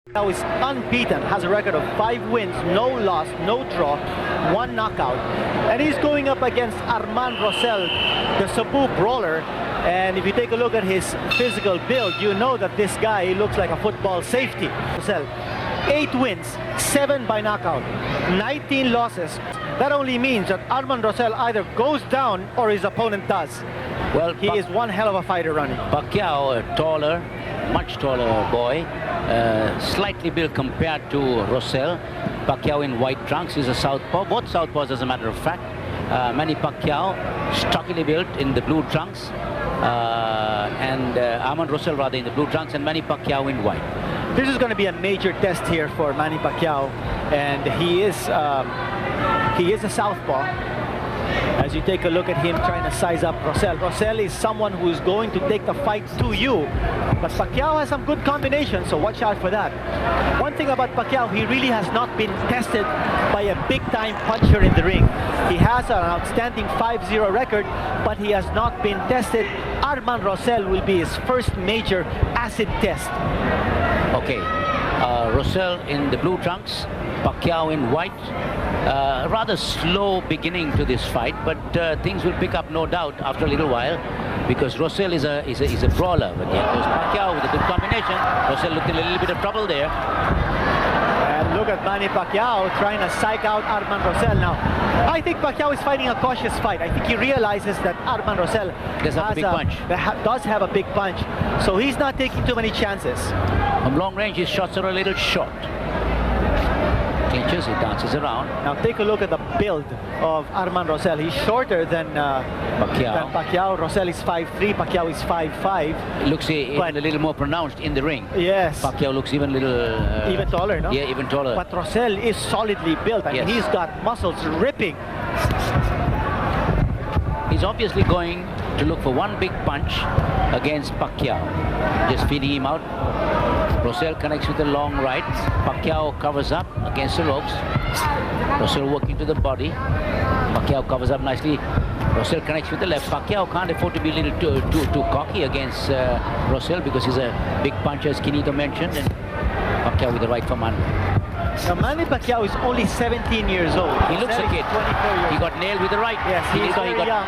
Pacquiao is unbeaten, has a record of 5 wins, no loss, no draw, 1 knockout. And he's going up against Armand Rosell, the Cebu brawler. And if you take a look at his physical build, you know that this guy, he looks like a football safety. Rosell, 8 wins, 7 by knockout, 19 losses. That only means that Armand Rosell either goes down or his opponent does. Well, he is one hell of a fighter running. Pacquiao, a taller, much taller boy, slightly built compared to Rosell. Pacquiao in white trunks is a southpaw, both southpaws as a matter of fact. Manny Pacquiao, stockily built in the blue trunks, and Armand Rosell rather in the blue trunks, and Manny Pacquiao in white. This is going to be a major test here for Manny Pacquiao, and he is a southpaw. As you take a look at him trying to size up Rosell. Rosell is someone who's going to take the fight to you. But Pacquiao has some good combinations, so watch out for that. One thing about Pacquiao, he really has not been tested by a big-time puncher in the ring. He has an outstanding 5-0 record, but he has not been tested. Armand Rosell will be his first major acid test. Okay, Rosell in the blue trunks, Pacquiao in white. Rather slow beginning to this fight, but things will pick up no doubt after a little while, because Rosell is a brawler. But yeah, there's Pacquiao with a good combination. Rosell looked in a little bit of trouble there. And look at Manny Pacquiao trying to psych out Armand Rosell. Now, I think Pacquiao is fighting a cautious fight. I think he realizes that Armand Rosell does have a big punch, so he's not taking too many chances. From long range, his shots are a little short. Clinches, he dances around. Now take a look at the build of Armand Rosell. He's shorter than Pacquiao. Rosell is 5'3", Pacquiao is 5'5". It looks even a little more pronounced in the ring. Yes. Pacquiao looks even a little... even taller, no? Yeah, even taller. But Rosell is solidly built. I mean, he's got muscles ripping. He's obviously going to look for one big punch against Pacquiao. Just feeding him out. Rosell connects with the long right. Pacquiao covers up against the ropes. Rosell working to the body. Pacquiao covers up nicely. Rosell connects with the left. Pacquiao can't afford to be a little too cocky against Rosell, because he's a big puncher, as Quinito mentioned. And Pacquiao with the right from under. Now Manny Pacquiao is only 17 years old. He looks a kid. 24 years he got nailed with the right. Yes, he's very young.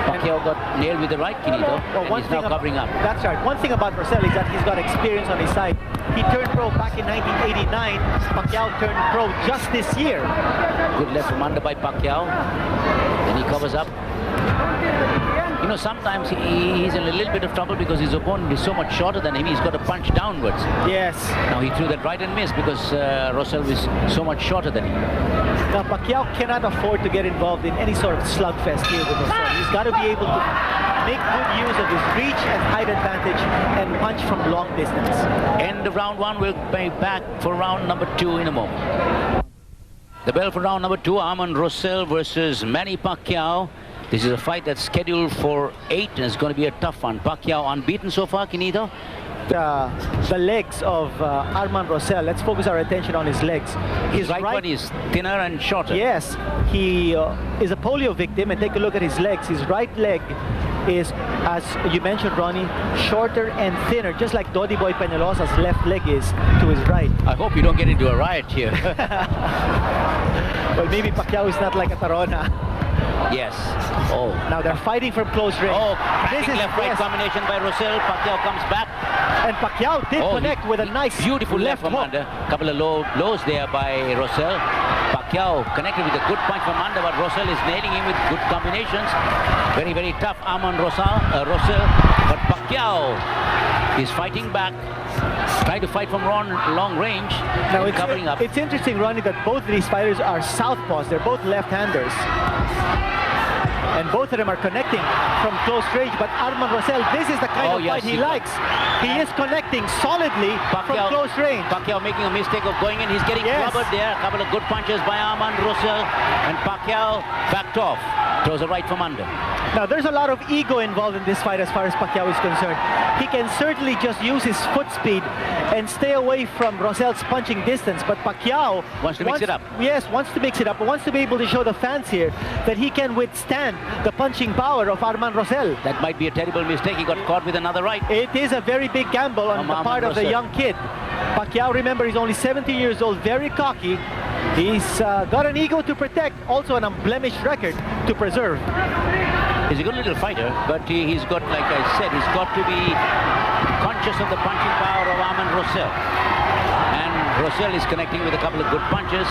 Pacquiao got nailed with the right, Quinito, and he's now covering up. That's right. One thing about Rosell is that he's got experience on his side. He turned pro back in 1989. Pacquiao turned pro just this year. Good left from under by Pacquiao. Then he covers up. You know, sometimes he's in a little bit of trouble because his opponent is so much shorter than him. He's got to punch downwards. Yes. Now he threw that right and missed because Rosell was so much shorter than him. Now Pacquiao cannot afford to get involved in any sort of slugfest here with Rosell. He's got to be able to make good use of his reach and height advantage and punch from long distance. End of round 1. We'll be back for round number 2 in a moment. The bell for round number 2, Armand Rosell versus Manny Pacquiao. This is a fight that's scheduled for 8, and it's going to be a tough one. Pacquiao unbeaten so far, Quinito? The legs of Armand Rosell. Let's focus our attention on his legs. His right one is thinner and shorter. Yes, he is a polio victim, and take a look at his legs. His right leg is, as you mentioned, Ronnie, shorter and thinner, just like Dodi Boy Peñalosa's left leg is to his right. I hope you don't get into a riot here. Well, maybe Pacquiao is not like a Tarona. Yes. Oh. Now they're fighting from close range. Oh, cracking left-right combination by Rosell. Pacquiao comes back. And Pacquiao did connect with a nice beautiful left from under. A couple of low blows there by Rosell. Pacquiao connected with a good punch from under, but Rosell is nailing him with good combinations. Very, very tough Armand Rosell. But Pacquiao is fighting back, trying to fight from long range. Now covering up. It's interesting, Ronnie, that both of these fighters are southpaws. They're both left-handers. And both of them are connecting from close range. But Armand Rosell, this is the kind of fight he likes. He is connecting solidly from close range. Pacquiao making a mistake of going in. He's getting clobbered there. A couple of good punches by Armand Rosell. And Pacquiao backed off. Throws a right from under. Now, there's a lot of ego involved in this fight as far as Pacquiao is concerned. He can certainly just use his foot speed and stay away from Rosell's punching distance. But Pacquiao Wants to mix it up. Yes, wants to mix it up. Wants to be able to show the fans here that he can withstand the punching power of Arman Rosell. That might be a terrible mistake. He got caught with another right. It is a very big gamble on the part of the young kid. Pacquiao, remember, he's only 17 years old, very cocky. He's got an ego to protect, also an unblemished record to preserve. He's a good little fighter, but he's got, like I said, he's got to be conscious of the punching power of Arman Rosell. And Rosell is connecting with a couple of good punches,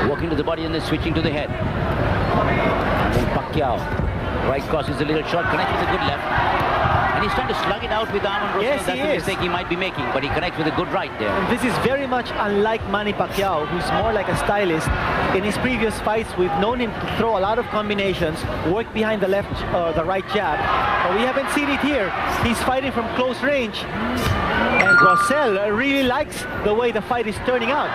walking to the body and then switching to the head. And then Pacquiao, right cross is a little short, connects with a good left. And he's trying to slug it out with Arman Rosell. Yes, That's the mistake he might be making, but he connects with a good right there. And this is very much unlike Manny Pacquiao, who's more like a stylist. In his previous fights, we've known him to throw a lot of combinations, work behind the left or the right jab. But we haven't seen it here. He's fighting from close range. And Rosell really likes the way the fight is turning out.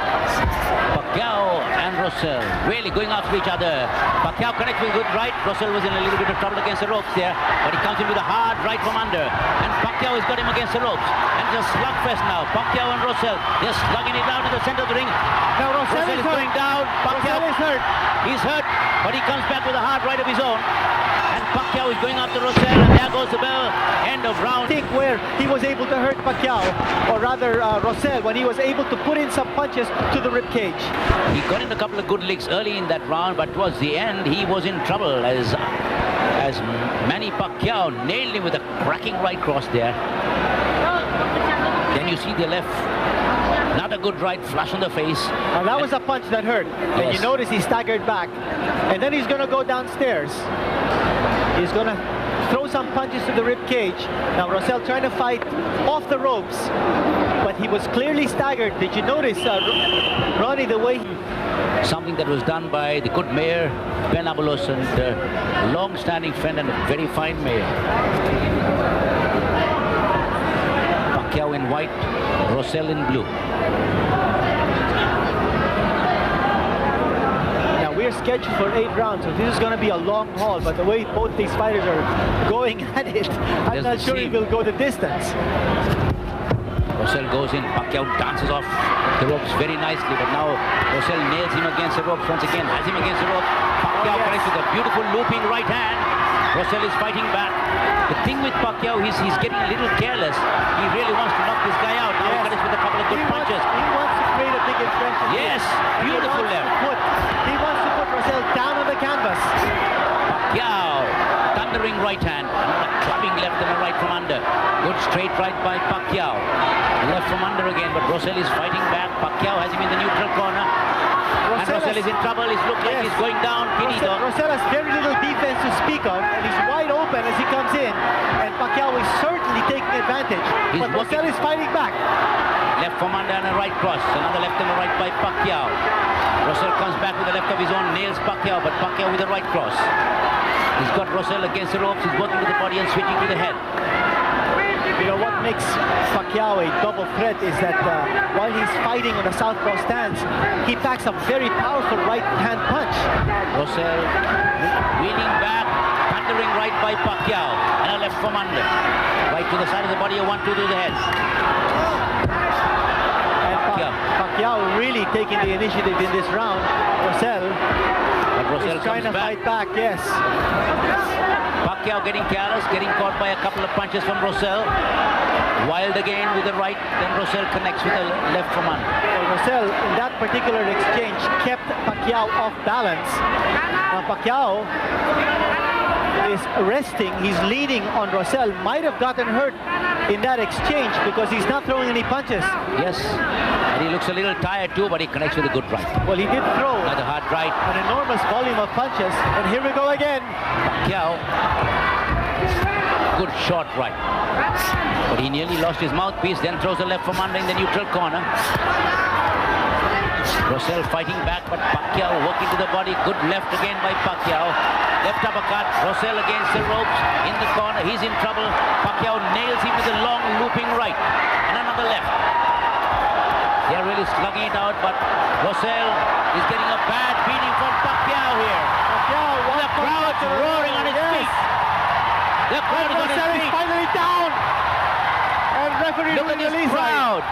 Pacquiao and Rosell really going after each other. Pacquiao connects with a good right. Rosell was in a little bit of trouble against the ropes there, but he comes in with a hard right from under. And Pacquiao has got him against the ropes. And it's a slugfest now. Pacquiao and Rosell, they're slugging it out in the center of the ring. Now Rosell is going down. Pacquiao is hurt. He's hurt, but he comes back with a hard right of his own. And Pacquiao is going after Rosell, and there goes the bell. End of round. I think where he was able to hurt Pacquiao, or rather Rosell, when he was able to put in some punches to the ribcage. He got in a couple of good licks early in that round, but towards the end he was in trouble as Manny Pacquiao nailed him with a cracking right cross there. Then you see the left, not a good right flush on the face. Now that was a punch that hurt. Yes. And you notice he staggered back. And then he's going to go downstairs. He's going to throw some punches to the rib cage. Now Rosell trying to fight off the ropes, but he was clearly staggered. Did you notice, Ronnie, the way something that was done by the good mayor, Ben Abalos, and long-standing friend and a very fine mayor. Pacquiao in white, Rosell in blue. We're scheduled for 8 rounds, so this is going to be a long haul, but the way both these fighters are going at it, I'm not sure he will go the distance. Rosell goes in, Pacquiao dances off the ropes very nicely, but now Rosell nails him against the ropes once again, has him against the ropes. Pacquiao connects with a beautiful looping right hand. Rosell is fighting back. The thing with Pacquiao is he's getting a little careless. He really wants to knock this guy out. Now he connects with a couple of good punches. He wants to create a big impression. Yes, beautiful left. He wants to put Rosell down on the canvas. Pacquiao, thundering right hand, a clubbing left and a right from under. Good straight right by Pacquiao. Left from under again, but Rosell is fighting back. Pacquiao has him in the neutral corner. Rosell is in trouble. It looks like he's going down. Rosell has very little defense to speak of, and he's wide open as he comes in. And Pacquiao is certainly taking advantage. But Rosell is fighting back. Left from under and a right cross. Another left and a right by Pacquiao. Rosell comes back with the left of his own, nails Pacquiao, but Pacquiao with a right cross. He's got Rosell against the ropes. He's working with the body and switching to the head. You know what makes Pacquiao a double threat is that while he's fighting on the southpaw stance, he packs a very powerful right hand punch. Rosell wheeling back, thundering right by Pacquiao, and a left from under. Right to the side of the body, a 1-2 to the head. Pacquiao really taking the initiative in this round. Rosell is trying to fight back, yes. Pacquiao getting careless, getting caught by a couple of punches from Rosell. Wild again with the right, then Rosell connects with the left from under. Rosell, in that particular exchange, kept Pacquiao off balance. Now Pacquiao is resting, he's leaning on Rosell. Might have gotten hurt in that exchange because he's not throwing any punches. Yes, and he looks a little tired too, but he connects with a good right. Well, he did throw another hard right, an enormous volume of punches, and here we go again. Pacquiao, good short right, but he nearly lost his mouthpiece, then throws a left from under in the neutral corner. Rosell fighting back, but Pacquiao working to the body. Good left again by Pacquiao. Left uppercut. Rosell against the ropes in the corner. He's in trouble. Pacquiao nails him with a long looping right and another left. They're really slugging it out, but Rosell is getting a bad beating from Pacquiao here. The crowd's roaring on his feet. The crowd is on his feet. Finally down. And referee Look at ruling this Alizai. crowd.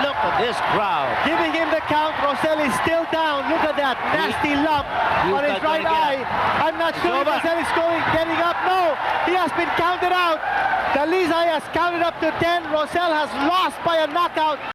Look at this crowd. Giving him the count. Rosell is still down. Look at that nasty lump on his not right gonna eye. get I'm not sure if over. Rosell is getting up. No, he has been counted out. Alizai has counted up to 10. Rosell has lost by a knockout.